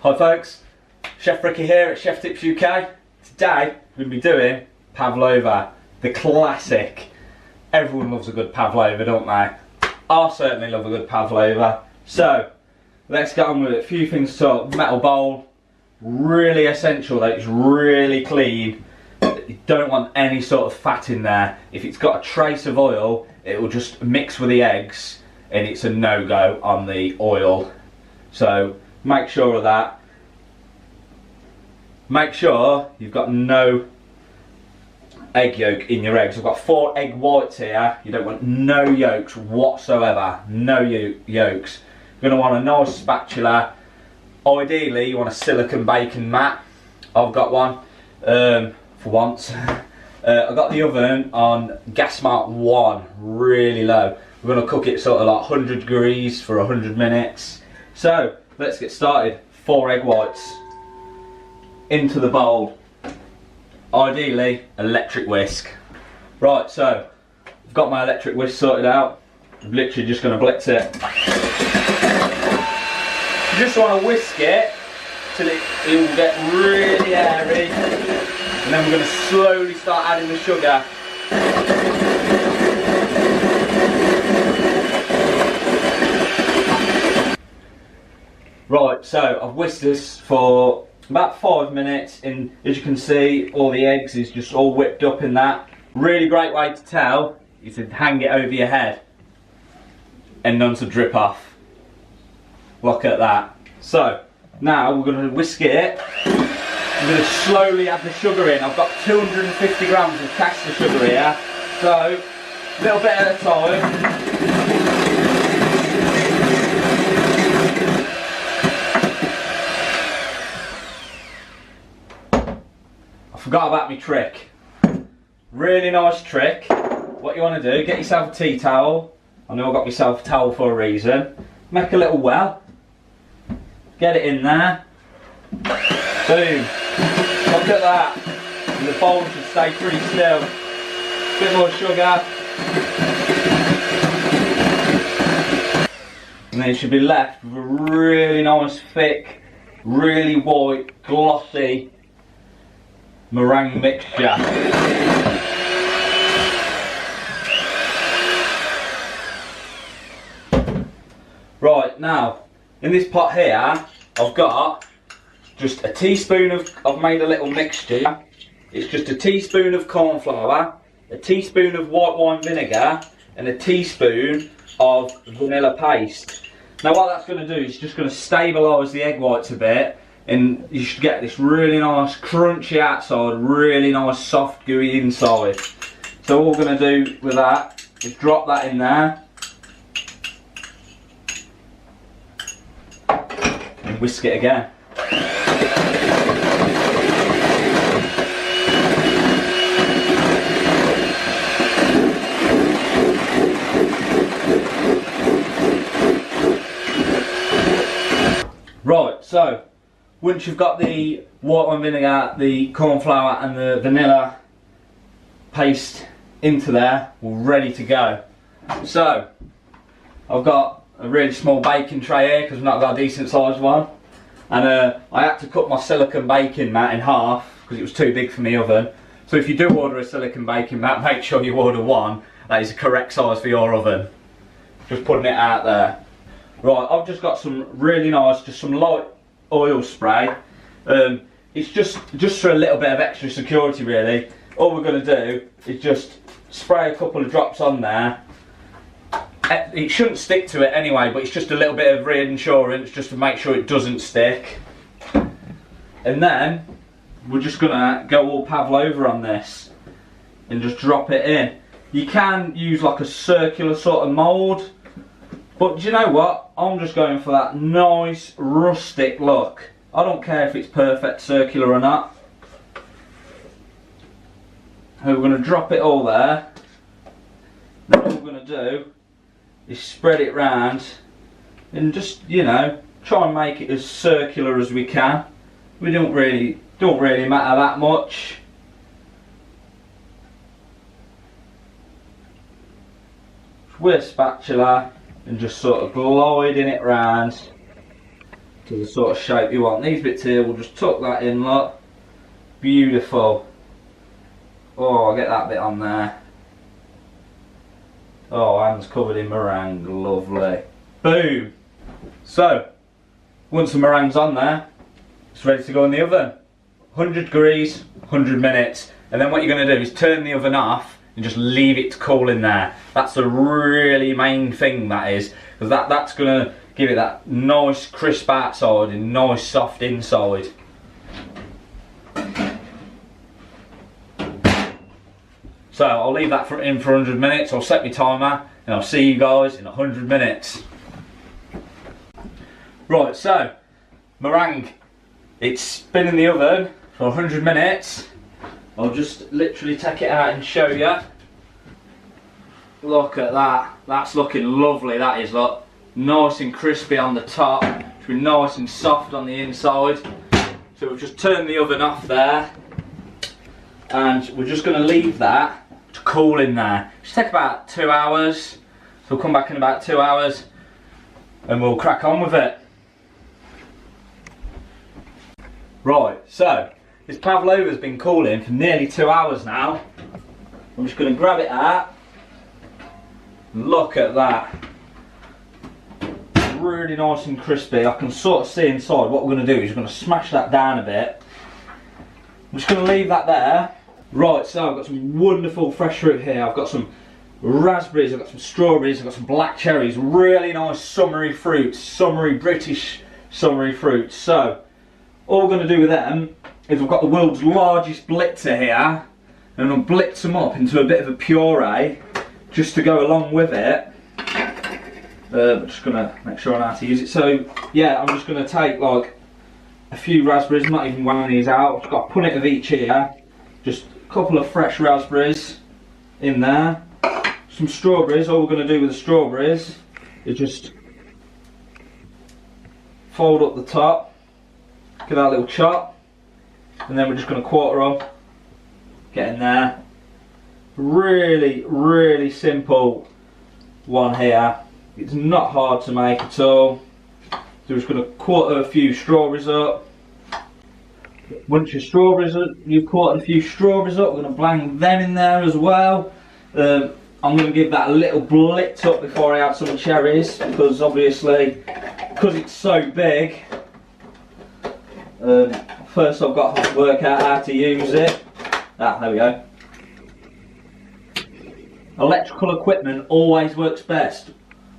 Hi folks, Chef Ricky here at Chef Tips UK. Today we're going to be doing Pavlova, the classic. Everyone loves a good Pavlova, don't they? I certainly love a good Pavlova. So let's get on with it. A few things to talk. Metal bowl, really essential that it's really clean. You don't want any sort of fat in there. If it's got a trace of oil, it will just mix with the eggs and it's a no-go on the oil. So make sure of that. Make sure you've got no egg yolk in your eggs. I've got 4 egg whites here. You don't want no yolks whatsoever. No yolks. You're going to want a nice spatula. Ideally you want a silicone baking mat. I've got one for once. I've got the oven on gas mark 1, really low. We're going to cook it sort of like 100 degrees for 100 minutes. So let's get started. 4 egg whites into the bowl. Ideally electric whisk. Right, so I've got my electric whisk sorted out. I'm literally just going to blitz it. You just want to whisk it till it will get really airy, and then we're going to slowly start adding the sugar. Right, so I've whisked this for about 5 minutes, and as you can see, all the eggs is just all whipped up in that. Really great way to tell is to hang it over your head and none to drip off. Look at that. So now we're going to whisk it. I'm going to slowly add the sugar in. I've got 250 grams of caster sugar here, so a little bit at a time. Forgot about my trick. Really nice trick. What you want to do, get yourself a tea towel. I know I got myself a towel for a reason. Make a little well. Get it in there. Boom. Look at that. And the bowl should stay pretty still. Bit more sugar. And then it should be left with a really nice thick, really white, glossy meringue mixture. Right, now in this pot here I've got just a teaspoon of, I've made a little mixture. It's just a teaspoon of corn flour, a teaspoon of white wine vinegar and a teaspoon of vanilla paste. Now what that's going to do is just going to stabilise the egg whites a bit, and you should get this really nice crunchy outside, really nice soft gooey inside. So all we're going to do with that is drop that in there and whisk it again. Right, so once you've got the white wine vinegar, the corn flour and the vanilla paste into there, we're ready to go. So I've got a really small baking tray here because I've not got a decent sized one, and I had to cut my silicone baking mat in half because it was too big for my oven. So if you do order a silicone baking mat, make sure you order one that is the correct size for your oven. Just putting it out there. Right, I've just got some really nice, just some light oil spray. It's just for a little bit of extra security really. All we're going to do is just spray a couple of drops on there. It shouldn't stick to it anyway, but it's just a little bit of reassurance just to make sure it doesn't stick. And then we're just going to go all Pavlova on this and just drop it in. You can use like a circular sort of mould, but do you know what? I'm just going for that nice rustic look. I don't care if it's perfect circular or not. So we're going to drop it all there. Then what we're going to do is spread it round and just, you know, try and make it as circular as we can. We don't really matter that much. With a spatula and just sort of gliding it round to the sort of shape you want. These bits here, we'll just tuck that in, look. Beautiful. Oh, I'll get that bit on there. Oh, hand's covered in meringue, lovely. Boom! So, once the meringue's on there, it's ready to go in the oven. 100 degrees, 100 minutes. And then what you're going to do is turn the oven off and just leave it to cool in there. That's the really main thing, that is. Because that's going to give it that nice crisp outside and nice soft inside. So I'll leave that in for 100 minutes. I'll set my timer and I'll see you guys in 100 minutes. Right, so meringue, it's been in the oven for 100 minutes. I'll just literally take it out and show you. Look at that. That's looking lovely, that is. Look, nice and crispy on the top. It's been nice and soft on the inside. So we've just turned the oven off there. And we're just going to leave that to cool in there. Just take about 2 hours. So we'll come back in about 2 hours and we'll crack on with it. Right, so this Pavlova's been cooling for nearly 2 hours now. I'm just going to grab it out. Look at that. Really nice and crispy. I can sort of see inside. What we're going to do is we're going to smash that down a bit. I'm just going to leave that there. Right, so I've got some wonderful fresh fruit here. I've got some raspberries, I've got some strawberries, I've got some black cherries. Really nice summery fruits, summery British summery fruits. So all we're going to do with them is we've got the world's largest blitzer here, and we'll blitz them up into a bit of a puree just to go along with it. I'm just going to make sure I know how to use it. So yeah, I'm just going to take like a few raspberries, not even one of these out. I've just got a punnet of each here. Just a couple of fresh raspberries in there. Some strawberries. All we're going to do with the strawberries is just fold up the top, give that a little chop, and then we're just going to quarter them, get in there. Really, really simple one here. It's not hard to make at all. So we're just going to quarter a few strawberries up. Once your strawberries are, you've quartered a few strawberries up, we're going to blang them in there as well. I'm going to give that a little blitz up before I add some cherries, because obviously, because it's so big, first I've got to work out how to use it. Ah, there we go. Electrical equipment always works best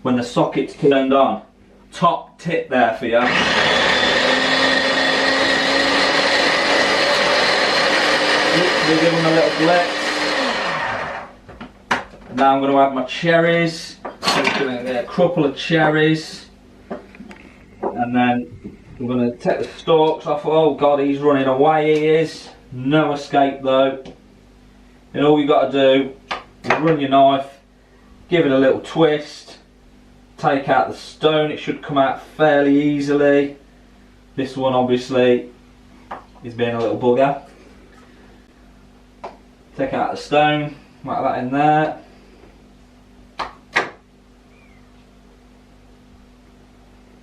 when the socket's turned on. Top tip there for you. Literally give them a little blitz. Now I'm going to add my cherries. I'm going to get a couple of cherries. And then we're going to take the stalks off. Oh god, he's running away, he is. No escape though. And all you got to do is run your knife, give it a little twist, take out the stone. It should come out fairly easily. This one obviously is being a little bugger. Take out the stone, like that in there.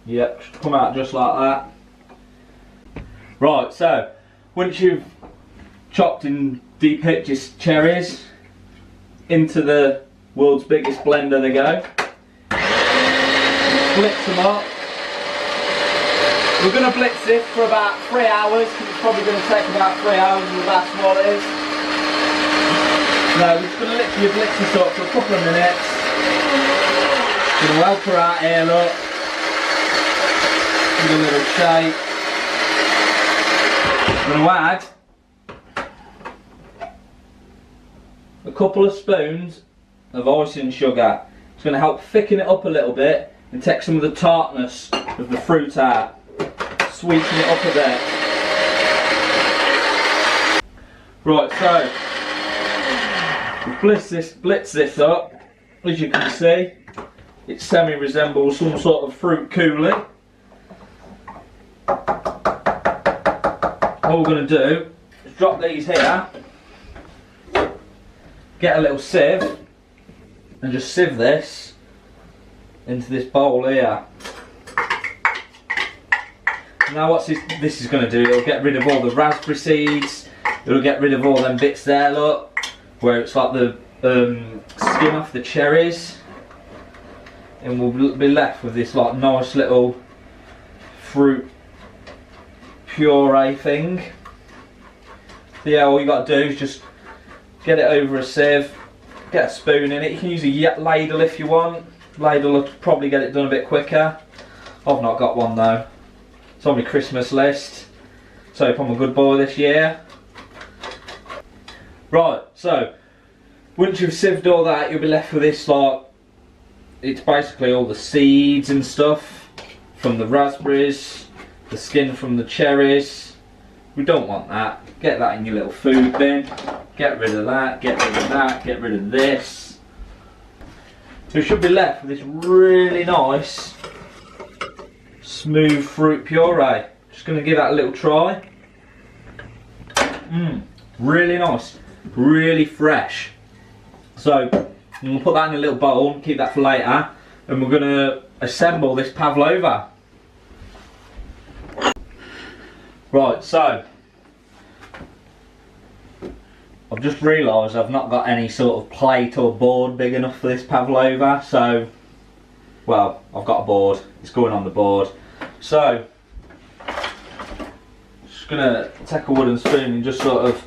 Yep, should come out just like that. Right, so once you've chopped and depicked your cherries, into the world's biggest blender they go. Blitz them up. We're going to blitz this for about 3 hours, because it's probably going to take about 3 hours, and that's what it is. No, we're just going to literally blitz this up for a couple of minutes. Going to help her out here, look. Give it a little shake. I'm going to add a couple of spoons of icing sugar. It's going to help thicken it up a little bit and take some of the tartness of the fruit out. Sweeten it up a bit. Right, so we've blitz this up. As you can see, it semi-resembles some sort of fruit coulis. What we're going to do is drop these here, get a little sieve, and just sieve this into this bowl here. Now what's this is going to do, it'll get rid of all the raspberry seeds, it'll get rid of all them bits there, look, where it's like the skin off the cherries, and we'll be left with this like nice little fruit puree thing. So yeah, all you got to do is just get it over a sieve, get a spoon in it. You can use a ladle if you want. Ladle will probably get it done a bit quicker. I've not got one though. It's on my Christmas list, so hope I'm a good boy this year. Right, so once you've sieved all that, you'll be left with this, like, it's basically all the seeds and stuff from the raspberries, the skin from the cherries. We don't want that. Get that in your little food bin. Get rid of that, get rid of that, get rid of this. So you should be left with this really nice smooth fruit puree. Just going to give that a little try. Really nice, really fresh. So I'm going to put that in a little bowl, keep that for later, and we're going to assemble this pavlova. Right, so I've just realised I've not got any sort of plate or board big enough for this pavlova, so, well, I've got a board, it's going on the board. So, just going to take a wooden spoon and just sort of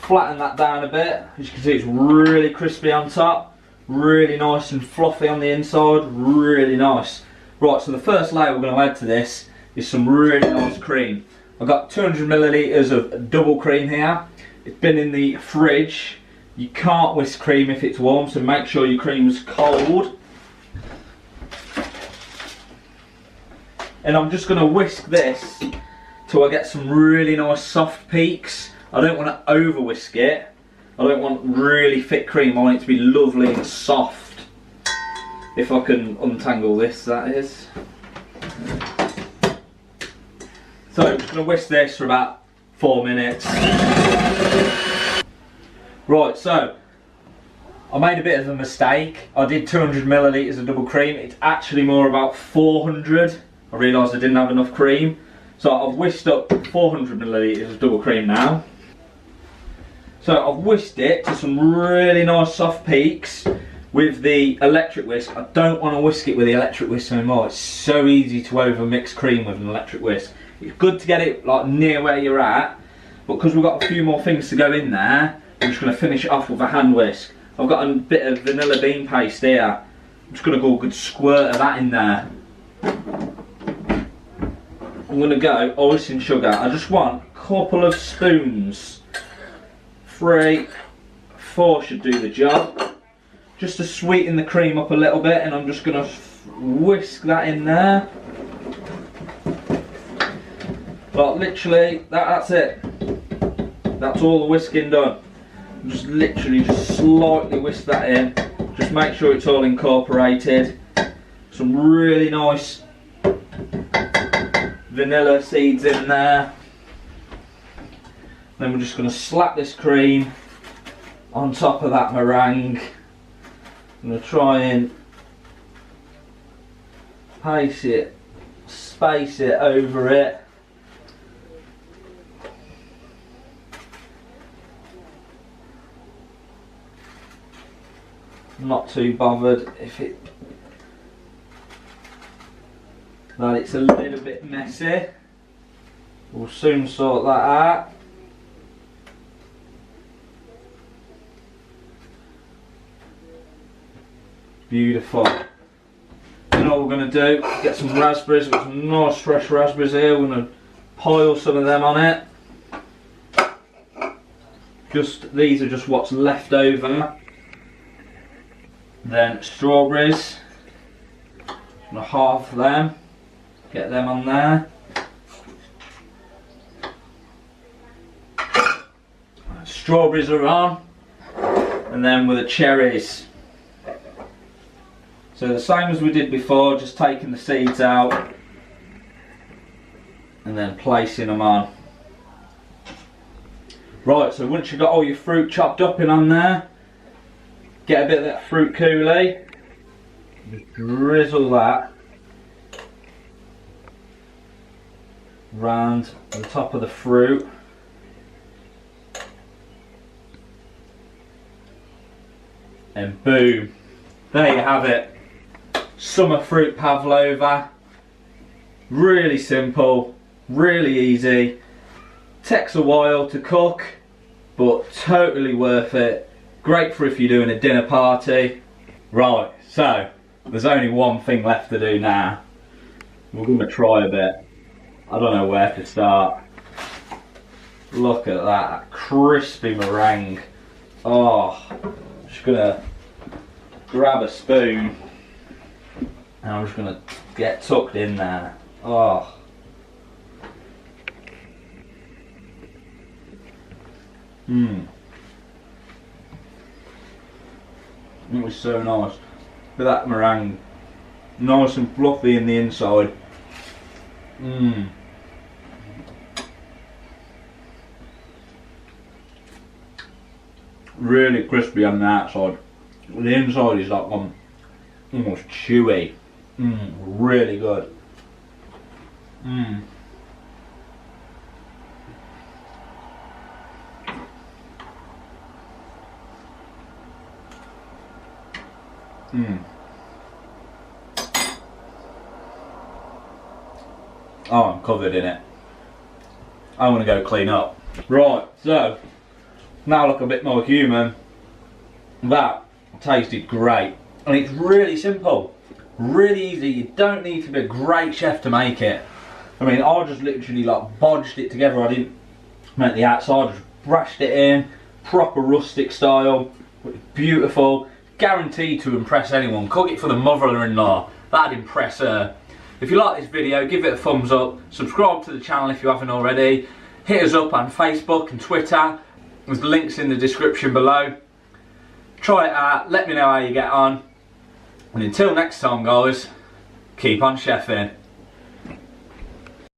flatten that down a bit. As you can see, it's really crispy on top, really nice and fluffy on the inside, really nice. Right, so the first layer we're going to add to this is some really nice cream. I've got 200 millilitres of double cream here. It's been in the fridge. You can't whisk cream if it's warm, so make sure your cream's cold. And I'm just going to whisk this till I get some really nice soft peaks. I don't want to over whisk it. I don't want really thick cream. I want it to be lovely and soft. If I can untangle this, that is. So I'm just going to whisk this for about 4 minutes. Right, so I made a bit of a mistake. I did 200 millilitres of double cream. It's actually more about 400. I realised I didn't have enough cream. So I've whisked up 400 millilitres of double cream now. So I've whisked it to some really nice soft peaks with the electric whisk. I don't want to whisk it with the electric whisk anymore. It's so easy to over mix cream with an electric whisk. It's good to get it like near where you're at, but because we've got a few more things to go in there, I'm just going to finish it off with a hand whisk. I've got a bit of vanilla bean paste here. I'm just going to go a good squirt of that in there. I'm going to go icing sugar. I just want a couple of spoons. 3, 4 should do the job. Just to sweeten the cream up a little bit, and I'm just going to whisk that in there. But literally, that's it. That's all the whisking done. Just literally just slightly whisk that in. Just make sure it's all incorporated. Some really nice vanilla seeds in there. Then we're just going to slap this cream on top of that meringue. I'm going to try and space it over it. I'm not too bothered if that it's a little bit messy. We'll soon sort that out. Beautiful. And all we're going to do, get some raspberries. We've got some nice fresh raspberries here. We're going to pile some of them on it. These are just what's left over. Then strawberries. And half of them. Get them on there. Strawberries are on. And then with the cherries. So the same as we did before, just taking the seeds out and then placing them on. Right, so once you've got all your fruit chopped up in on there, get a bit of that fruit coulis, just drizzle that round the top of the fruit. And boom, there you have it. Summer fruit pavlova. Really simple, really easy. Takes a while to cook, but totally worth it. Great for if you're doing a dinner party. Right, so there's only one thing left to do now. We're going to try a bit. I don't know where to start. Look at that crispy meringue. Oh, just gonna grab a spoon and I'm just gonna get tucked in there. Oh. It was so nice. Look at that meringue. Nice and fluffy in the inside. Really crispy on the outside. The inside is like almost chewy. Really good. Oh, I'm covered in it. I'm gonna go clean up. Right, so now I look a bit more human. That tasted great, and it's really simple, really easy. You don't need to be a great chef to make it. I mean, I just literally like bodged it together. I didn't make the outside, just brushed it in, proper rustic style. Beautiful, guaranteed to impress anyone. Cook it for the mother-in-law, that'd impress her. If you like this video, give it a thumbs up, subscribe to the channel if you haven't already, hit us up on Facebook and Twitter, there's links in the description below. Try it out, let me know how you get on, and until next time guys, keep on chefing.